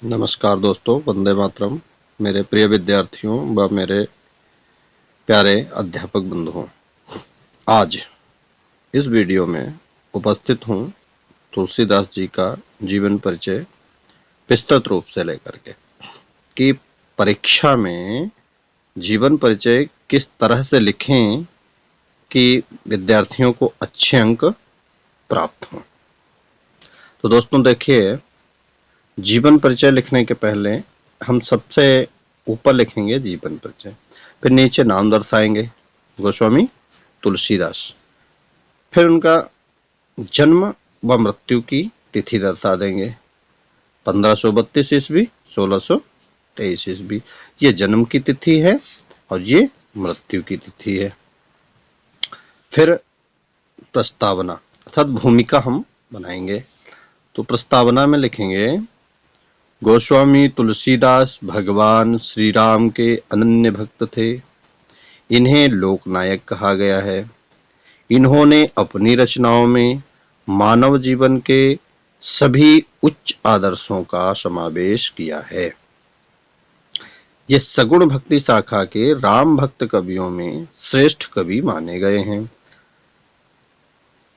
नमस्कार दोस्तों, वंदे मातरम। मेरे प्रिय विद्यार्थियों व मेरे प्यारे अध्यापक बंधुओं, आज इस वीडियो में उपस्थित हूँ तुलसीदास जी का जीवन परिचय विस्तृत रूप से लेकर के कि परीक्षा में जीवन परिचय किस तरह से लिखें कि विद्यार्थियों को अच्छे अंक प्राप्त हों। तो दोस्तों देखिए, जीवन परिचय लिखने के पहले हम सबसे ऊपर लिखेंगे जीवन परिचय, फिर नीचे नाम दर्शाएंगे गोस्वामी तुलसीदास, फिर उनका जन्म व मृत्यु की तिथि दर्शा देंगे। 1532 ईस्वी, 1623 ईस्वी ये जन्म की तिथि है और ये मृत्यु की तिथि है। फिर प्रस्तावना अर्थात भूमिका हम बनाएंगे। तो प्रस्तावना में लिखेंगे, गोस्वामी तुलसीदास भगवान श्री राम के अनन्य भक्त थे। इन्हें लोकनायक कहा गया है। इन्होंने अपनी रचनाओं में मानव जीवन के सभी उच्च आदर्शों का समावेश किया है। ये सगुण भक्ति शाखा के राम भक्त कवियों में श्रेष्ठ कवि माने गए हैं।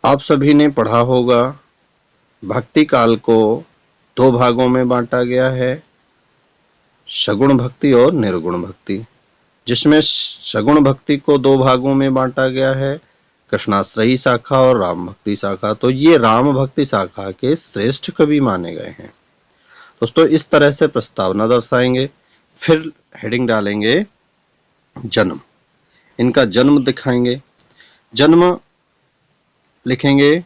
आप सभी ने पढ़ा होगा, भक्ति काल को दो भागों में बांटा गया है, सगुण भक्ति और निर्गुण भक्ति। जिसमें सगुण भक्ति को दो भागों में बांटा गया है, कृष्णाश्रयी शाखा और राम भक्ति शाखा। तो ये राम भक्ति शाखा के श्रेष्ठ कवि माने गए हैं। दोस्तों इस तरह से प्रस्तावना दर्शाएंगे। फिर हेडिंग डालेंगे जन्म, इनका जन्म दिखाएंगे। जन्म लिखेंगे,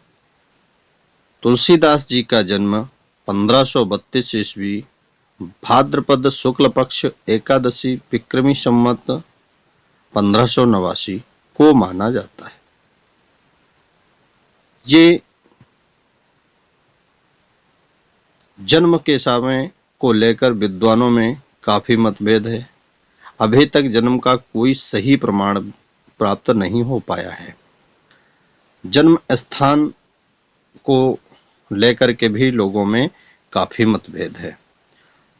तुलसीदास जी का जन्म 1532 ईस्वी भाद्रपद शुक्ल पक्ष एकादशी विक्रमी संवत 1589 को माना जाता है। ये जन्म के समय को लेकर विद्वानों में काफी मतभेद है। अभी तक जन्म का कोई सही प्रमाण प्राप्त नहीं हो पाया है। जन्म स्थान को लेकर के भी लोगों में काफी मतभेद है।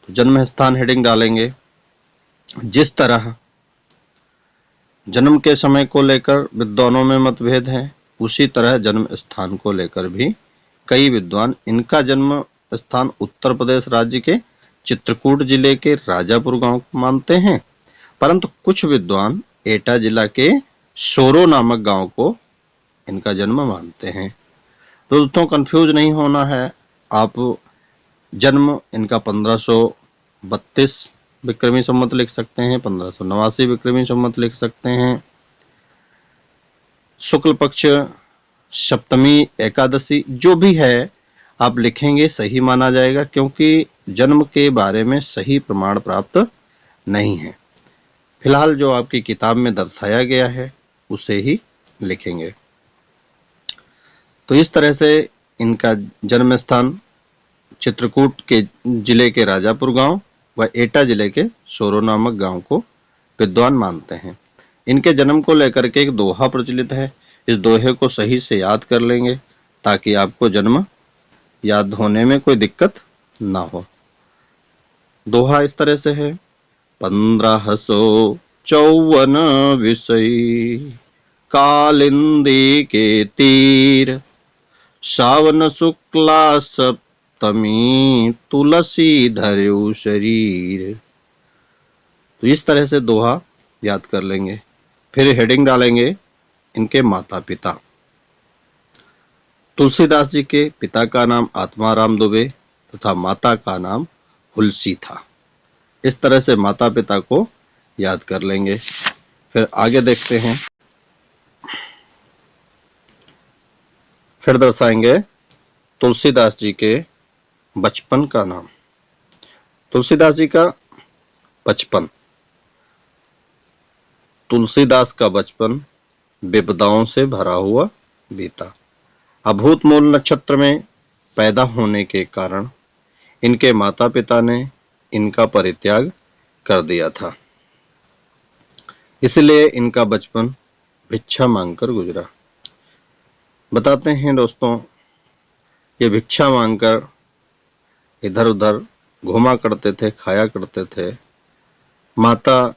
तो जन्म स्थान हेडिंग डालेंगे। जिस तरह जन्म के समय को लेकर विद्वानों में मतभेद है, उसी तरह जन्म स्थान को लेकर भी कई विद्वान इनका जन्म स्थान उत्तर प्रदेश राज्य के चित्रकूट जिले के राजापुर गांव मानते हैं, परंतु कुछ विद्वान एटा जिला के सोरो नामक गांव को इनका जन्म मानते हैं। तो दोस्तों कंफ्यूज नहीं होना है। आप जन्म इनका 1532 विक्रमी संवत लिख सकते हैं, 1589 विक्रमी संवत लिख सकते हैं। शुक्ल पक्ष सप्तमी एकादशी जो भी है आप लिखेंगे सही माना जाएगा, क्योंकि जन्म के बारे में सही प्रमाण प्राप्त नहीं है। फिलहाल जो आपकी किताब में दर्शाया गया है उसे ही लिखेंगे। तो इस तरह से इनका जन्म स्थान चित्रकूट के जिले के राजापुर गांव व एटा जिले के सोरो नामक गांव को विद्वान मानते हैं। इनके जन्म को लेकर के एक दोहा प्रचलित है। इस दोहे को सही से याद कर लेंगे ताकि आपको जन्म याद होने में कोई दिक्कत ना हो। दोहा इस तरह से है, 1554 विषय कालिंदी के तीर, सावन शुक्ला सप्तमी तुलसी धर्यु शरीर। तो इस तरह से दोहा याद कर लेंगे। फिर हेडिंग डालेंगे इनके माता पिता। तुलसीदास जी के पिता का नाम आत्माराम दुबे तथा माता का नाम हुलसी था। इस तरह से माता पिता को याद कर लेंगे। फिर आगे देखते हैं। फिर दर्शाएंगे तुलसीदास जी के बचपन का नाम। तुलसीदास जी का बचपन। तुलसीदास का बचपन विपदाओं से भरा हुआ बीता। अभूत मूल नक्षत्र में पैदा होने के कारण इनके माता पिता ने इनका परित्याग कर दिया था, इसलिए इनका बचपन भिक्षा मांगकर गुजरा। बताते हैं दोस्तों, ये भिक्षा मांगकर इधर उधर घूमा करते थे, खाया करते थे। माता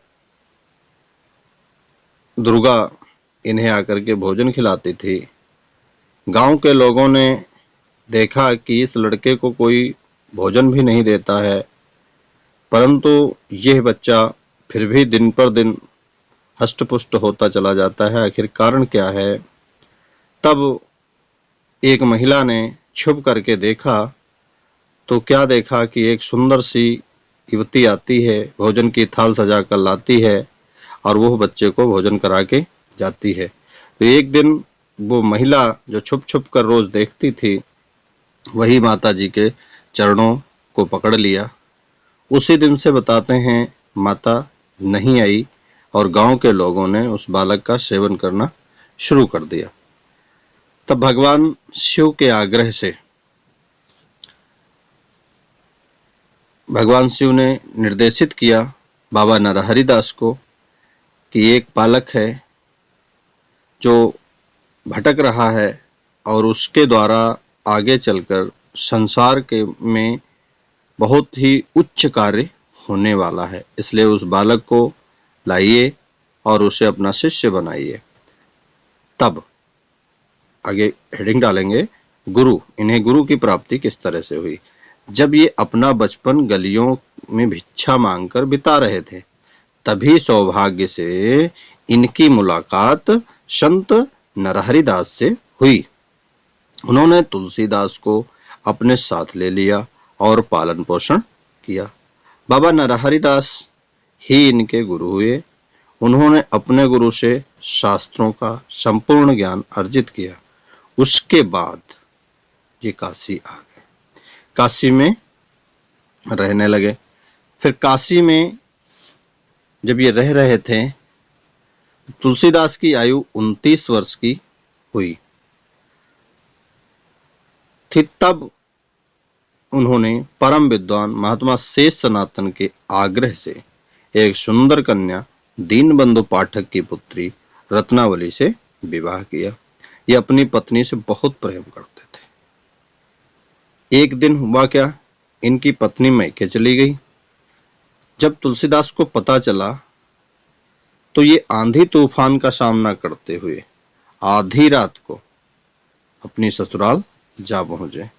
दुर्गा इन्हें आकर के भोजन खिलाती थी। गांव के लोगों ने देखा कि इस लड़के को कोई भोजन भी नहीं देता है, परंतु यह बच्चा फिर भी दिन पर दिन हष्ट-पुष्ट होता चला जाता है। आखिर कारण क्या है? तब एक महिला ने छुप करके देखा, तो क्या देखा कि एक सुंदर सी युवती आती है, भोजन की थाल सजा कर लाती है और वो बच्चे को भोजन करा के जाती है। तो एक दिन वो महिला जो छुप छुप कर रोज देखती थी, वही माता जी के चरणों को पकड़ लिया। उसी दिन से बताते हैं माता नहीं आई और गांव के लोगों ने उस बालक का सेवन करना शुरू कर दिया। तब भगवान शिव के आग्रह से भगवान शिव ने निर्देशित किया बाबा नरहरि दास को कि एक बालक है जो भटक रहा है और उसके द्वारा आगे चलकर संसार के में बहुत ही उच्च कार्य होने वाला है, इसलिए उस बालक को लाइए और उसे अपना शिष्य बनाइए। तब आगे हेडिंग डालेंगे, गुरु। इन्हें गुरु की प्राप्ति किस तरह से हुई? जब ये अपना बचपन गलियों में भिक्षा मांगकर बिता रहे थे, तभी सौभाग्य से इनकी मुलाकात संत नरहरि दास से हुई। उन्होंने तुलसीदास को अपने साथ ले लिया और पालन पोषण किया। बाबा नरहरि दास ही इनके गुरु हुए। उन्होंने अपने गुरु से शास्त्रों का संपूर्ण ज्ञान अर्जित किया। उसके बाद ये काशी आ गए, काशी में रहने लगे। फिर काशी में जब ये रह रहे थे, तुलसीदास की आयु 29 वर्ष की हुई थी। तब उन्होंने परम विद्वान महात्मा शेष सनातन के आग्रह से एक सुंदर कन्या दीनबंधु पाठक की पुत्री रत्नावली से विवाह किया। ये अपनी पत्नी से बहुत प्रेम करते थे। एक दिन हुआ क्या, इनकी पत्नी मैके चली गई। जब तुलसीदास को पता चला तो ये आंधी तूफान का सामना करते हुए आधी रात को अपनी ससुराल जा पहुंचे,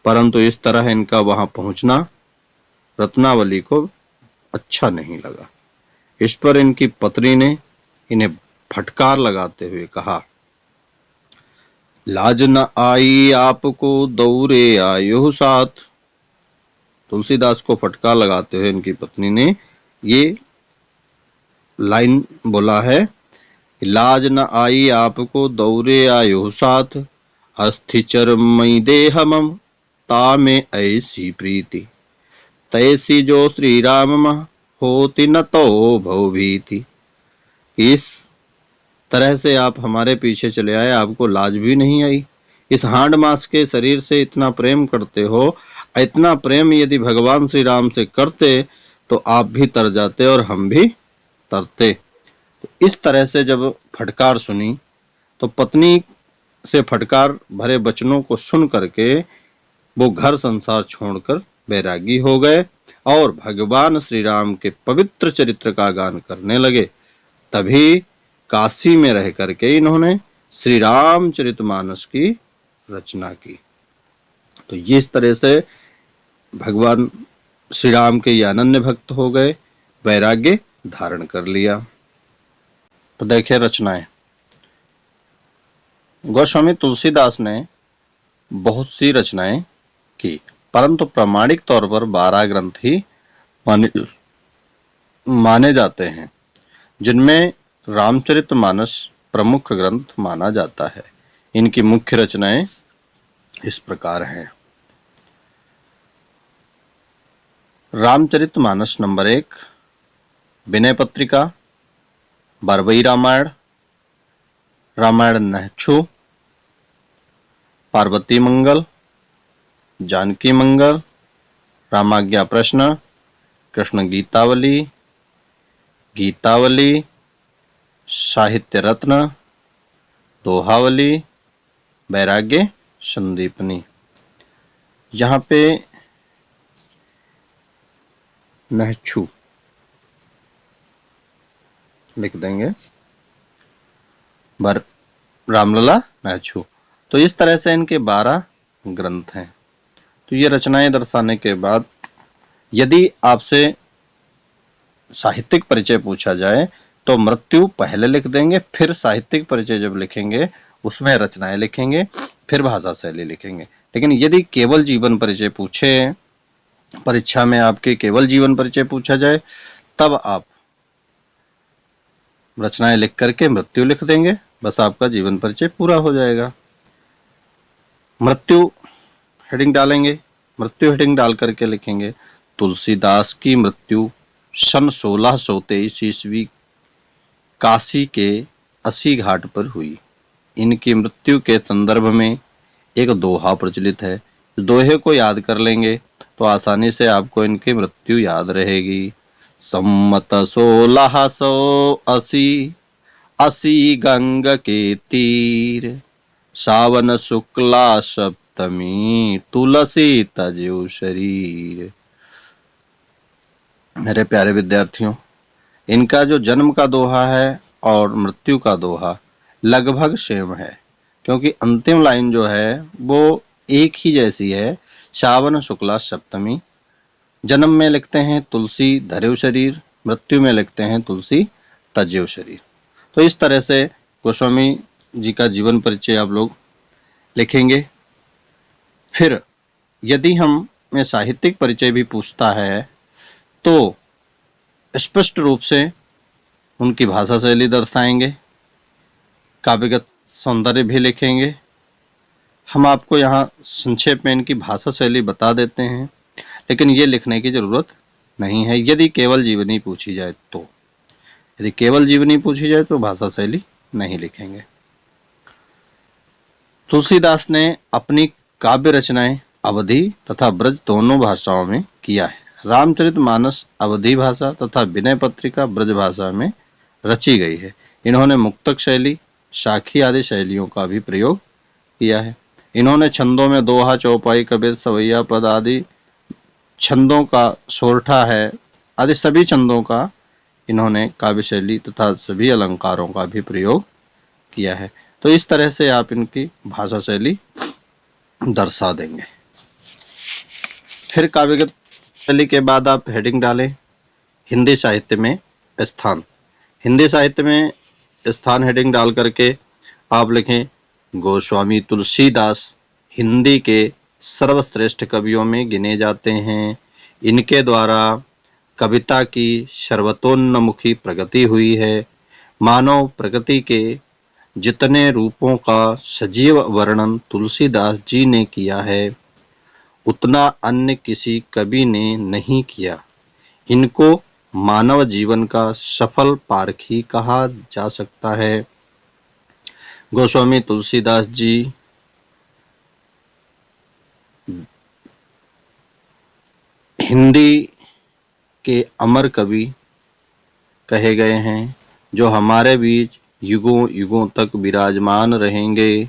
परंतु इस तरह इनका वहां पहुंचना रत्नावली को अच्छा नहीं लगा। इस पर इनकी पत्नी ने इन्हें फटकार लगाते हुए कहा, लाज न आई आपको दौरे आयो साथ। तुलसीदास को फटकार लगाते हुए इनकी पत्नी ने ये लाइन बोला है, लाज न आई आपको दौरे आयो साथ, अस्थि चरमई देह मम तामे ऐसी प्रीति, तैसी जो श्री राम मह होती न तो भव भीति। इस तरह से आप हमारे पीछे चले आए, आपको लाज भी नहीं आई। इस हांड मास के शरीर से इतना प्रेम करते हो, इतना प्रेम यदि भगवान श्री राम से करते तो आप भी तर जाते और हम भी तरते। तो इस तरह से जब फटकार सुनी तो पत्नी से फटकार भरे वचनों को सुन करके वो घर संसार छोड़कर बैरागी हो गए और भगवान श्री राम के पवित्र चरित्र का गान करने लगे। तभी काशी में रह करके इन्होंने श्री रामचरितमानस की रचना की। तो ये इस तरह से भगवान श्री राम के ये अनन्य भक्त हो गए, वैराग्य धारण कर लिया। तो देखिए रचनाएं। गोस्वामी तुलसीदास ने बहुत सी रचनाएं की, परंतु प्रामाणिक तौर पर 12 ग्रंथ ही माने जाते हैं, जिनमें रामचरितमानस प्रमुख ग्रंथ माना जाता है। इनकी मुख्य रचनाएं इस प्रकार हैं। रामचरितमानस नंबर 1, विनय पत्रिका, बारवई रामायण, रामायण नहछु, पार्वती मंगल, जानकी मंगल, रामाज्ञा प्रश्न, कृष्ण गीतावली, गीतावली, साहित्य रत्न, दोहावली, वैराग्य संदीपनी। यहाँ पे नहछु लिख देंगे, रामलला नहछु। तो इस तरह से इनके 12 ग्रंथ हैं। तो ये रचनाएं दर्शाने के बाद यदि आपसे साहित्यिक परिचय पूछा जाए तो मृत्यु पहले लिख देंगे, फिर साहित्यिक परिचय जब लिखेंगे उसमें रचनाएं लिखेंगे, फिर भाषा शैली लिखेंगे। लेकिन यदि केवल जीवन परिचय पूछे, परीक्षा में आपके केवल जीवन परिचय पूछा जाए, तब आप रचनाएं लिख करके मृत्यु लिख देंगे, बस आपका जीवन परिचय पूरा हो जाएगा। मृत्यु हेडिंग डालेंगे, मृत्यु हेडिंग डाल करके लिखेंगे तुलसीदास की मृत्यु सन 1623 ईस्वी काशी के अस्सी घाट पर हुई। इनकी मृत्यु के संदर्भ में एक दोहा प्रचलित है। दोहे को याद कर लेंगे तो आसानी से आपको इनकी मृत्यु याद रहेगी। सम्मत 1680 अस्सी गंग के तीर, सावन शुक्ला सप्तमी तुलसी तजो शरीर। मेरे प्यारे विद्यार्थियों, इनका जो जन्म का दोहा है और मृत्यु का दोहा लगभग सेम है, क्योंकि अंतिम लाइन जो है वो एक ही जैसी है। सावन शुक्ला सप्तमी, जन्म में लिखते हैं तुलसी धर्यो शरीर, मृत्यु में लिखते हैं तुलसी तज्यो शरीर। तो इस तरह से गोस्वामी जी का जीवन परिचय आप लोग लिखेंगे। फिर यदि हम में साहित्यिक परिचय भी पूछता है तो स्पष्ट रूप से उनकी भाषा शैली दर्शाएंगे, काव्यगत सौंदर्य भी लिखेंगे। हम आपको यहाँ संक्षेप में इनकी भाषा शैली बता देते हैं, लेकिन ये लिखने की जरूरत नहीं है यदि केवल जीवनी पूछी जाए तो। यदि केवल जीवनी पूछी जाए तो भाषा शैली नहीं लिखेंगे। तुलसीदास ने अपनी काव्य रचनाएं अवधी तथा ब्रज दोनों भाषाओं में किया है। रामचरितमानस अवधी भाषा तथा विनय पत्रिका ब्रज भाषा में रची गई है। इन्होंने मुक्तक शैली, साखी आदि शैलियों का भी प्रयोग किया है। इन्होंने छंदों में दोहा, चौपाई, कबीर, सवैया पद आदि छंदों का, सोरठा है आदि सभी छंदों का इन्होंने काव्य शैली तथा सभी अलंकारों का भी प्रयोग किया है। तो इस तरह से आप इनकी भाषा शैली दर्शा देंगे। फिर काव्यगत शैली के बाद आप हेडिंग डालें हिंदी साहित्य में स्थान। हिंदी साहित्य में स्थान हेडिंग डाल करके आप लिखें गोस्वामी तुलसीदास हिंदी के सर्वश्रेष्ठ कवियों में गिने जाते हैं। इनके द्वारा कविता की सर्वतोन्मुखी प्रगति हुई है। मानव प्रगति के जितने रूपों का सजीव वर्णन तुलसीदास जी ने किया है उतना अन्य किसी कवि ने नहीं किया। इनको मानव जीवन का सफल पारखी कहा जा सकता है। गोस्वामी तुलसीदास जी हिंदी के अमर कवि कहे गए हैं जो हमारे बीच युगों युगों तक विराजमान रहेंगे।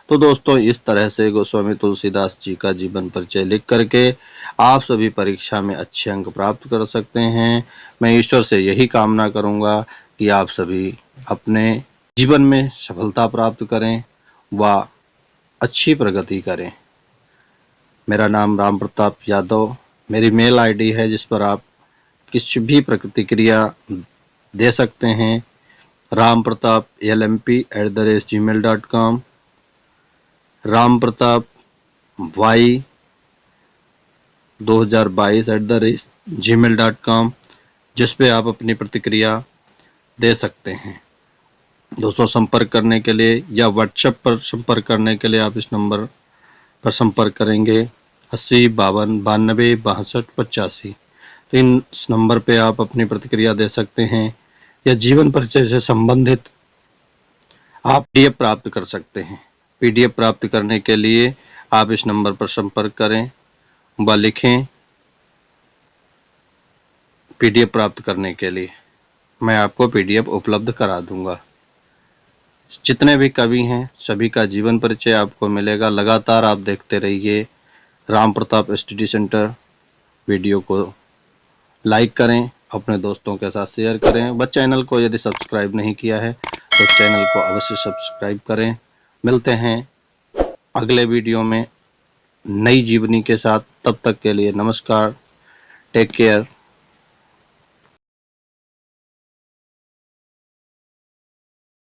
तो दोस्तों, इस तरह से गोस्वामी तुलसीदास जी का जीवन परिचय लिख करके आप सभी परीक्षा में अच्छे अंक प्राप्त कर सकते हैं। मैं ईश्वर से यही कामना करूंगा कि आप सभी अपने जीवन में सफलता प्राप्त करें व अच्छी प्रगति करें। मेरा नाम राम प्रताप यादव, मेरी मेल आईडी है जिस पर आप किसी भी प्रतिक्रिया दे सकते हैं। ramprtap@gmail.com, ramprtapy2022@gmail.com, जिस पे आप अपनी प्रतिक्रिया दे सकते हैं। दोस्तों, संपर्क करने के लिए या व्हाट्सएप पर संपर्क करने के लिए आप इस नंबर पर संपर्क करेंगे 80 52 92 62 85। तो इन नंबर पे आप अपनी प्रतिक्रिया दे सकते हैं या जीवन परिचय से संबंधित आप पीडीएफ प्राप्त कर सकते हैं। पीडीएफ प्राप्त करने के लिए आप इस नंबर पर संपर्क करें व लिखें पीडीएफ प्राप्त करने के लिए मैं आपको पीडीएफ उपलब्ध करा दूंगा। जितने भी कवि हैं सभी का जीवन परिचय आपको मिलेगा। लगातार आप देखते रहिए Ram Pratap study centre. Video को लाइक करें, अपने दोस्तों के साथ शेयर करें। बस चैनल को यदि सब्सक्राइब नहीं किया है तो चैनल को अवश्य सब्सक्राइब करें। मिलते हैं अगले वीडियो में नई जीवनी के साथ। तब तक के लिए नमस्कार, टेक केयर।